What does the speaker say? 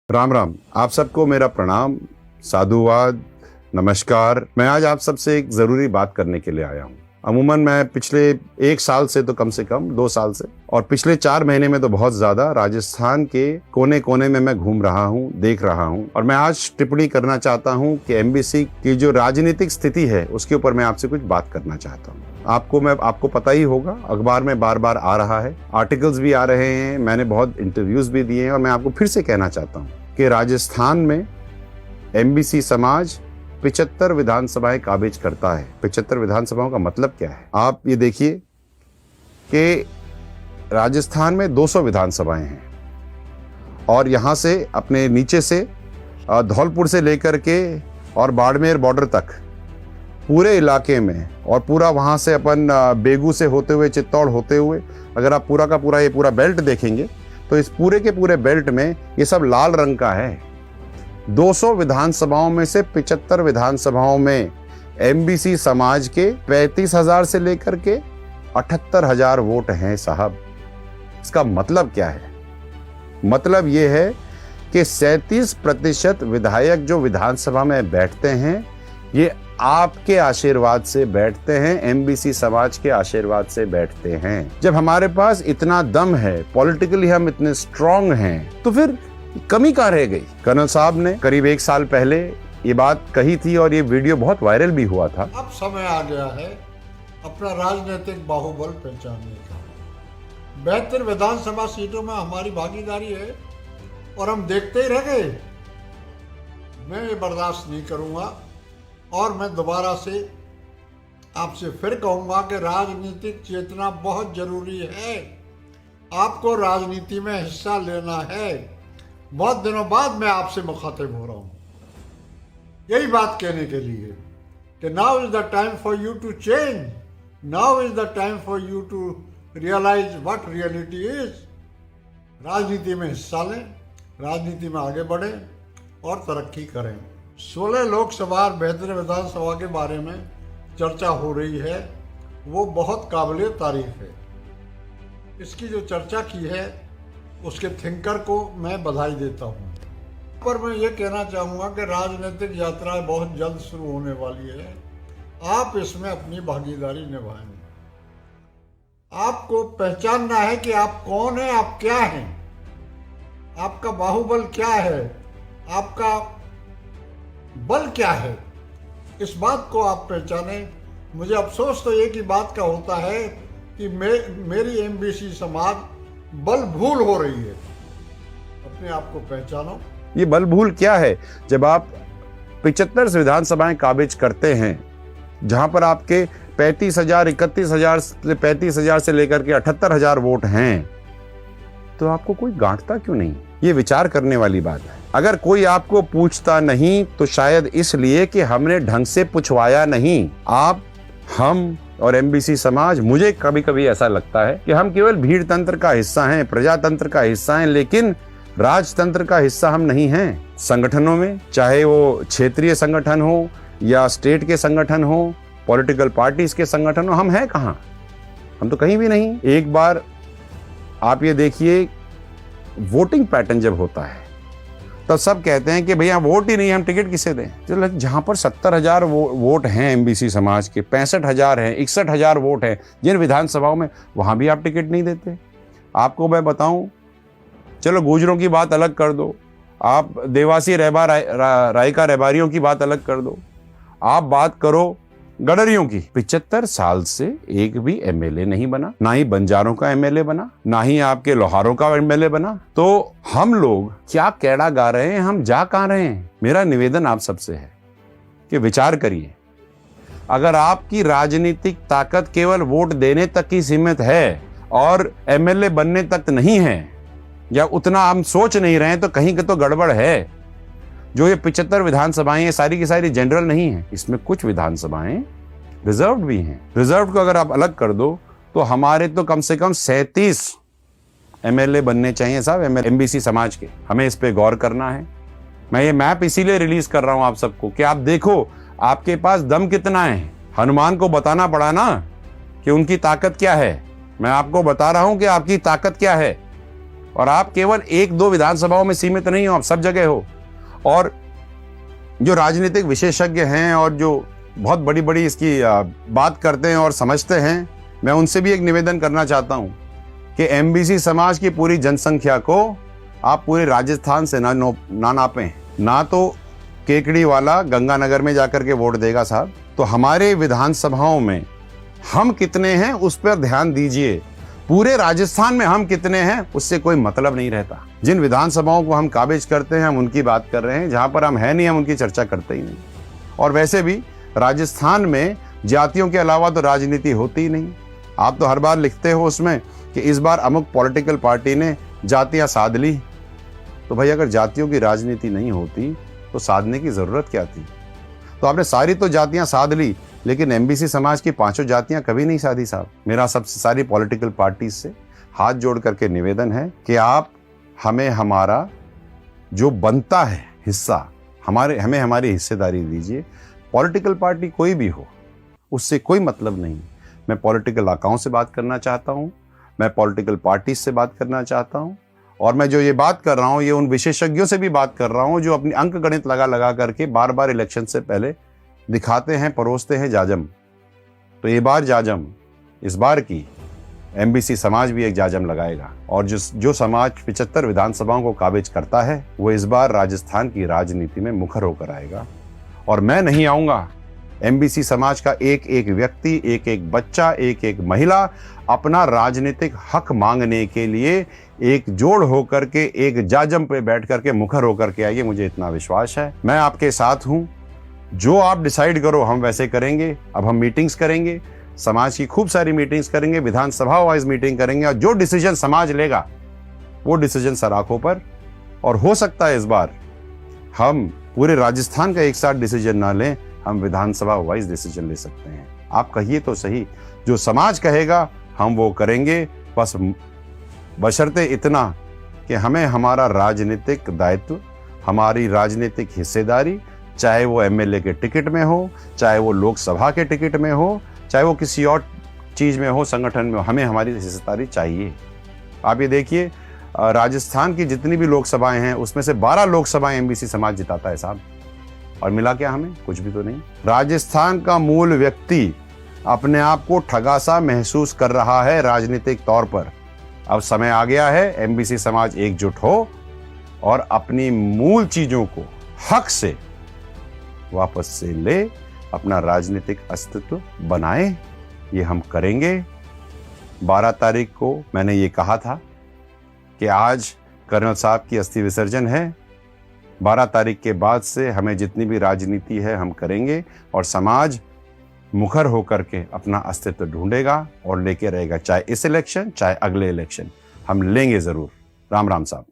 राम राम। आप सबको मेरा प्रणाम, साधुवाद, नमस्कार। मैं आज आप सबसे एक ज़रूरी बात करने के लिए आया हूँ। अमूमन मैं पिछले 1 साल से तो कम से कम 2 साल से और पिछले 4 महीने में तो बहुत ज़्यादा राजस्थान के कोने कोने में मैं घूम रहा हूँ, देख रहा हूँ और मैं आज टिप्पणी करना चाहता हूँ कि एमबीसी की जो राजनीतिक स्थिति है उसके ऊपर मैं आपसे कुछ बात करना चाहता हूँ। आपको पता ही होगा, अखबार में बार बार आ रहा है, आर्टिकल्स भी आ रहे हैं, मैंने बहुत इंटरव्यूज भी दिए हैं और मैं आपको फिर से कहना चाहता हूँ कि राजस्थान में एमबीसी समाज 75 विधानसभाएं काबिज करता है। 75 विधानसभाओं का मतलब क्या है? आप ये देखिए कि राजस्थान में 200 विधानसभाएं हैं और यहाँ से अपने नीचे से धौलपुर से लेकर के और बाड़मेर बॉर्डर तक पूरे इलाके में और पूरा वहाँ से अपन बेगू से होते हुए चित्तौड़ होते हुए अगर आप पूरा का पूरा ये पूरा बेल्ट देखेंगे तो इस पूरे के पूरे बेल्ट में ये सब लाल रंग का है। 200 विधानसभाओं में से 75 विधानसभाओं में एमबीसी समाज के 35,000 से लेकर के 78,000 वोट हैं साहब। इसका मतलब क्या है? मतलब ये है कि 37% विधायक जो विधानसभा में बैठते हैं ये आपके आशीर्वाद से बैठते हैं, एमबीसी समाज के आशीर्वाद से बैठते हैं। जब हमारे पास इतना दम है, पॉलिटिकली हम इतने स्ट्रांग हैं, तो फिर कमी कहाँ रह गई? कर्नल साहब ने करीब 1 साल पहले ये बात कही थी और ये वीडियो बहुत वायरल भी हुआ था। अब समय आ गया है अपना राजनीतिक बाहुबल पहचानने का। 72 विधानसभा सीटों में हमारी भागीदारी है और हम देखते ही रह गए। मैं ये बर्दाश्त नहीं करूंगा और मैं दोबारा से आपसे फिर कहूंगा कि राजनीतिक चेतना बहुत जरूरी है। आपको राजनीति में हिस्सा लेना है। बहुत दिनों बाद मैं आपसे मुखातिब हो रहा हूँ यही बात कहने के लिए कि now is the time for you to change, now is the time for you to realize what reality is. राजनीति में हिस्सा लें, राजनीति में आगे बढ़ें और तरक्की करें। 16 लोकसभा और 72 विधानसभा के बारे में चर्चा हो रही है, वो बहुत काबिल तारीफ है। इसकी जो चर्चा की है उसके थिंकर को मैं बधाई देता हूँ। पर मैं ये कहना चाहूँगा कि राजनीतिक यात्रा बहुत जल्द शुरू होने वाली है। आप इसमें अपनी भागीदारी निभाएं। आपको पहचानना है कि आप कौन हैं, आप क्या हैं, आपका बाहुबल क्या है, आपका बल क्या है। इस बात को आप पहचानें। मुझे अफसोस तो एक ही बात का होता है कि मेरी एमबीसी समाज बल भूल हो रही है। अपने आप को पहचानो। ये बल भूल क्या है? जब आप 75 विधानसभाएं काबिज करते हैं जहां पर आपके 35,000, 31,000 से 35,000 से लेकर के 78,000 वोट हैं, तो आपको कोई गांठता क्यों नहीं? ये विचार करने वाली बात है। अगर कोई आपको पूछता नहीं तो शायद इसलिए कि हमने ढंग से पूछवाया नहीं। आप, हम और एमबीसी समाज, मुझे कभी कभी ऐसा लगता है कि हम केवल भीड़ तंत्र का हिस्सा हैं, प्रजातंत्र का हिस्सा हैं, लेकिन राजतंत्र का हिस्सा हम नहीं हैं। संगठनों में, चाहे वो क्षेत्रीय संगठन हो या स्टेट के संगठन हो, पॉलिटिकल पार्टीज के संगठन हो, हम हैं कहाँ? हम तो कहीं भी नहीं। एक बार आप ये देखिए, वोटिंग पैटर्न जब होता है तब सब कहते हैं कि भैया वोट ही नहीं, हम टिकट किसे दें? तो जहां पर 70,000 वोट हैं एमबीसी समाज के, 65,000 हैं, 61,000 वोट हैं जिन विधानसभाओं में, वहां भी आप टिकट नहीं देते। आपको मैं बताऊं, चलो गुर्जरों की बात अलग कर दो, आप देवासी रायका रैबारियों की बात अलग कर दो, आप बात करो गडरियों की। 75 साल से एक भी एमएलए नहीं बना, ना ही बंजारों का एमएलए बना, ना ही आपके लोहारों का एमएलए बना। तो हम लोग क्या कैड़ा गा रहे हैं, हम जा कहां रहे हैं? मेरा निवेदन आप सबसे है कि विचार करिए। अगर आपकी राजनीतिक ताकत केवल वोट देने तक ही सीमित है और एमएलए बनने तक नहीं है, या उतना हम सोच नहीं रहे हैं, तो कहीं का तो गड़बड़ है। जो ये 75 विधानसभाएं, ये सारी की सारी जनरल नहीं है, इसमें कुछ विधानसभाएं रिजर्व भी हैं। रिजर्व को अगर आप अलग कर दो तो हमारे तो कम से कम 37 एमएलए बनने चाहिए साहब, एमबीसी समाज के। हमें इस पे गौर करना है। मैं ये मैप इसीलिए रिलीज कर रहा हूं आप सबको कि आप देखो आपके पास दम कितना है। हनुमान को बताना पड़ा ना कि उनकी ताकत क्या है। मैं आपको बता रहा हूं कि आपकी ताकत क्या है और आप केवल एक दो विधानसभाओं में सीमित नहीं हो, आप सब जगह हो। और जो राजनीतिक विशेषज्ञ हैं और जो बहुत बड़ी बड़ी इसकी बात करते हैं और समझते हैं, मैं उनसे भी एक निवेदन करना चाहता हूं कि एमबीसी समाज की पूरी जनसंख्या को आप पूरे राजस्थान से ना नापें। ना तो केकड़ी वाला गंगानगर में जाकर के वोट देगा साहब, तो हमारे विधानसभाओं में हम कितने हैं उस पर ध्यान दीजिए। पूरे राजस्थान में हम कितने हैं उससे कोई मतलब नहीं रहता। जिन विधानसभाओं को हम काबिज करते हैं हम उनकी बात कर रहे हैं, जहां पर हम है नहीं हम उनकी चर्चा करते ही नहीं। और वैसे भी राजस्थान में जातियों के अलावा तो राजनीति होती ही नहीं। आप तो हर बार लिखते हो उसमें कि इस बार अमुक पॉलिटिकल पार्टी ने जातियां साध ली। तो भाई अगर जातियों की राजनीति नहीं होती तो साधने की जरूरत क्या थी? तो आपने सारी तो जातियां साध ली, लेकिन एमबीसी समाज की 5 जातियां कभी नहीं साधी साहब। मेरा सबसे सारी पॉलिटिकल पार्टी से हाथ जोड़ करके निवेदन है कि आप हमें हमारा जो बनता है हिस्सा, हमें हमारी हिस्सेदारी दीजिए। पॉलिटिकल पार्टी कोई भी हो उससे कोई मतलब नहीं। मैं पॉलिटिकल आकाओं से बात करना चाहता हूं, मैं पॉलिटिकल पार्टी से बात करना चाहता हूं, और मैं जो ये बात कर रहा हूं ये उन विशेषज्ञों से भी बात कर रहा हूं जो अपनी अंक गणित लगा करके बार बार इलेक्शन से पहले दिखाते हैं, परोसते हैं जाजम। तो ये बार जाजम, इस बार की एमबीसी समाज भी एक जाजम लगाएगा। और जो समाज 75 विधानसभाओं को काबिज करता है वो इस बार राजस्थान की राजनीति में मुखर होकर आएगा। और मैं नहीं आऊंगा। एमबीसी समाज का एक एक व्यक्ति, एक एक बच्चा, एक एक महिला अपना राजनीतिक हक मांगने के लिए एकजुट होकर के एक जाजम पे बैठ करके मुखर होकर के आइए। मुझे इतना विश्वास है, मैं आपके साथ हूं। जो आप डिसाइड करो हम वैसे करेंगे। अब हम मीटिंग्स करेंगे, समाज की खूब सारी मीटिंग्स करेंगे, विधानसभा वाइज मीटिंग करेंगे, और जो डिसीजन समाज लेगा वो डिसीजन सराखों पर। और हो सकता है इस बार हम पूरे राजस्थान का एक साथ डिसीजन ना लें, हम विधानसभा वाइज डिसीजन ले सकते हैं। आप कहिए तो सही, जो समाज कहेगा हम वो करेंगे, बस बशर्ते इतना कि हमें हमारा राजनीतिक दायित्व, हमारी राजनीतिक हिस्सेदारी, चाहे वो एमएलए के टिकट में हो, चाहे वो लोकसभा के टिकट में हो, चाहे वो किसी और चीज में हो, संगठन में हो, हमें हमारी हिस्सेदारी चाहिए। आप ये देखिए राजस्थान की जितनी भी लोकसभाएं हैं उसमें से 12 लोकसभाएं एमबीसी समाज जिताता है साहब, और मिला क्या हमें? कुछ भी तो नहीं। राजस्थान का मूल व्यक्ति अपने आप को ठगा सा महसूस कर रहा है राजनीतिक तौर पर। अब समय आ गया है एमबीसी समाज एकजुट हो और अपनी मूल चीजों को हक से वापस से ले, अपना राजनीतिक अस्तित्व बनाए। ये हम करेंगे। 12 तारीख को मैंने ये कहा था कि आज कर्नल साहब की अस्थि विसर्जन है। 12 तारीख के बाद से हमें जितनी भी राजनीति है हम करेंगे, और समाज मुखर होकर के अपना अस्तित्व ढूंढेगा और लेके रहेगा, चाहे इस इलेक्शन चाहे अगले इलेक्शन हम लेंगे जरूर। राम राम साहब।